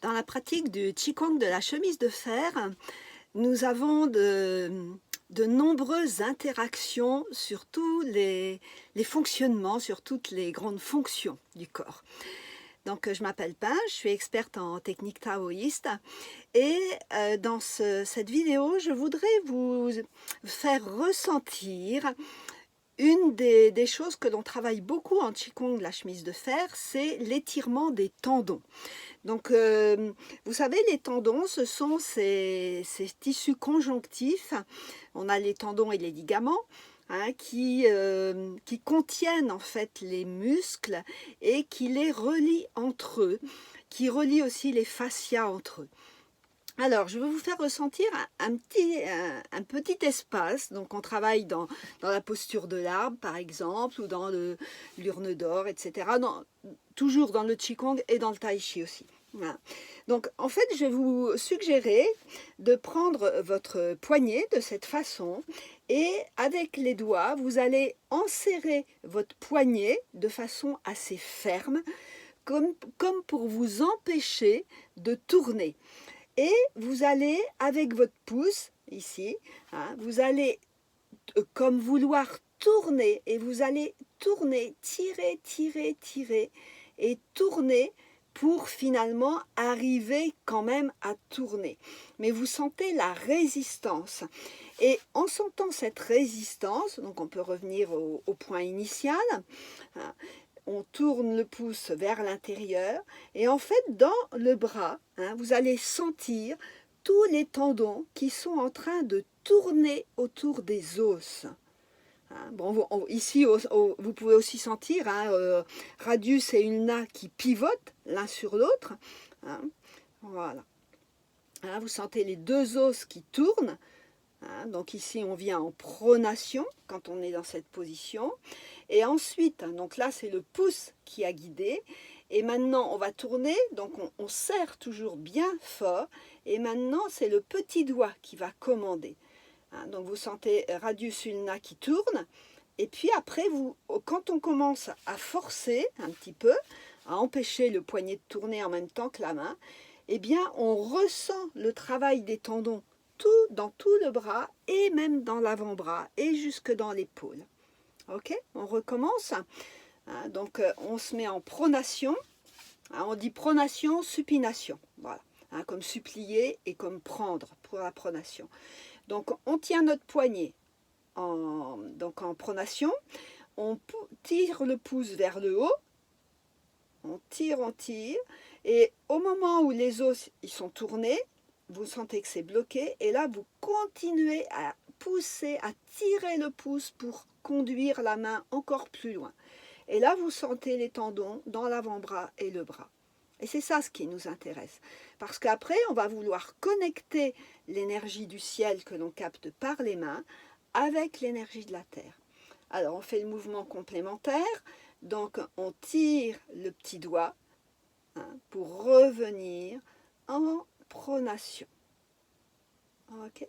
Dans la pratique du Qigong de la chemise de fer, nous avons de nombreuses interactions sur tous les fonctionnements, sur toutes les grandes fonctions du corps. Donc, je m'appelle Pin, je suis experte en technique taoïste et dans cette vidéo, je voudrais vous faire ressentir une des choses que l'on travaille beaucoup en Qigong de la chemise de fer, c'est l'étirement des tendons. Donc, vous savez, les tendons, ce sont ces tissus conjonctifs. On a les tendons et les ligaments qui contiennent en fait les muscles et qui les relient entre eux, qui relient aussi les fascias entre eux. Alors, je vais vous faire ressentir un petit espace. Donc, on travaille dans la posture de l'arbre, par exemple, ou dans l'urne d'or, etc. Toujours dans le Qigong et dans le Tai Chi aussi. Voilà. Donc, en fait, je vais vous suggérer de prendre votre poignet de cette façon et avec les doigts, vous allez enserrer votre poignet de façon assez ferme, comme pour vous empêcher de tourner. Et vous allez, avec votre pouce, ici, vous allez comme vouloir tourner, et vous allez tourner, tirer, tirer, tirer, et tourner pour finalement arriver quand même à tourner. Mais vous sentez la résistance. Et en sentant cette résistance, donc on peut revenir au point initial, on tourne le pouce vers l'intérieur et en fait dans le bras, vous allez sentir tous les tendons qui sont en train de tourner autour des os. Bon, ici, vous pouvez aussi sentir radius et ulna qui pivotent l'un sur l'autre. Voilà. Vous sentez les deux os qui tournent. Donc ici, on vient en pronation quand on est dans cette position. Et ensuite, donc là, c'est le pouce qui a guidé. Et maintenant, on va tourner. Donc, on serre toujours bien fort. Et maintenant, c'est le petit doigt qui va commander. Donc, vous sentez radius ulna qui tourne. Et puis après, quand on commence à forcer un petit peu, à empêcher le poignet de tourner en même temps que la main, eh bien, on ressent le travail des tendons dans tout le bras et même dans l'avant-bras et jusque dans l'épaule. Ok, on recommence. Donc, on se met en pronation. On dit pronation, supination. Voilà, comme supplier et comme prendre pour la pronation. Donc, on tient notre poignet en pronation. On tire le pouce vers le haut. On tire. Et au moment où les os ils sont tournés, vous sentez que c'est bloqué et là vous continuez à pousser, à tirer le pouce pour conduire la main encore plus loin. Et là vous sentez les tendons dans l'avant-bras et le bras. Et c'est ça ce qui nous intéresse. Parce qu'après on va vouloir connecter l'énergie du ciel que l'on capte par les mains avec l'énergie de la terre. Alors on fait le mouvement complémentaire. Donc on tire le petit doigt pour revenir en pronation. Ok.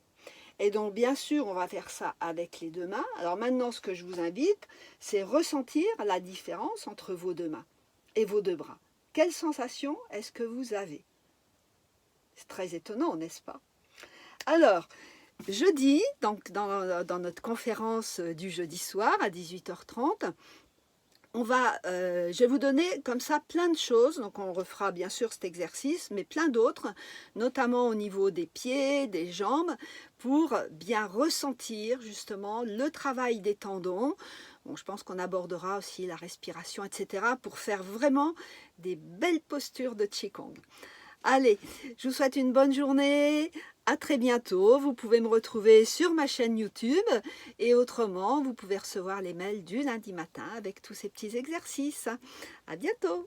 Et donc bien sûr on va faire ça avec les deux mains. Alors maintenant ce que je vous invite c'est ressentir la différence entre vos deux mains et vos deux bras. Quelle sensation est-ce que vous avez? C'est très étonnant, n'est-ce pas? Alors jeudi, donc dans notre conférence du jeudi soir à 18h30, je vais vous donner comme ça plein de choses. Donc on refera bien sûr cet exercice, mais plein d'autres, notamment au niveau des pieds, des jambes, pour bien ressentir justement le travail des tendons. Bon, je pense qu'on abordera aussi la respiration, etc. pour faire vraiment des belles postures de Qigong. Allez, je vous souhaite une bonne journée, à très bientôt. Vous pouvez me retrouver sur ma chaîne YouTube et autrement, vous pouvez recevoir les mails du lundi matin avec tous ces petits exercices. À bientôt.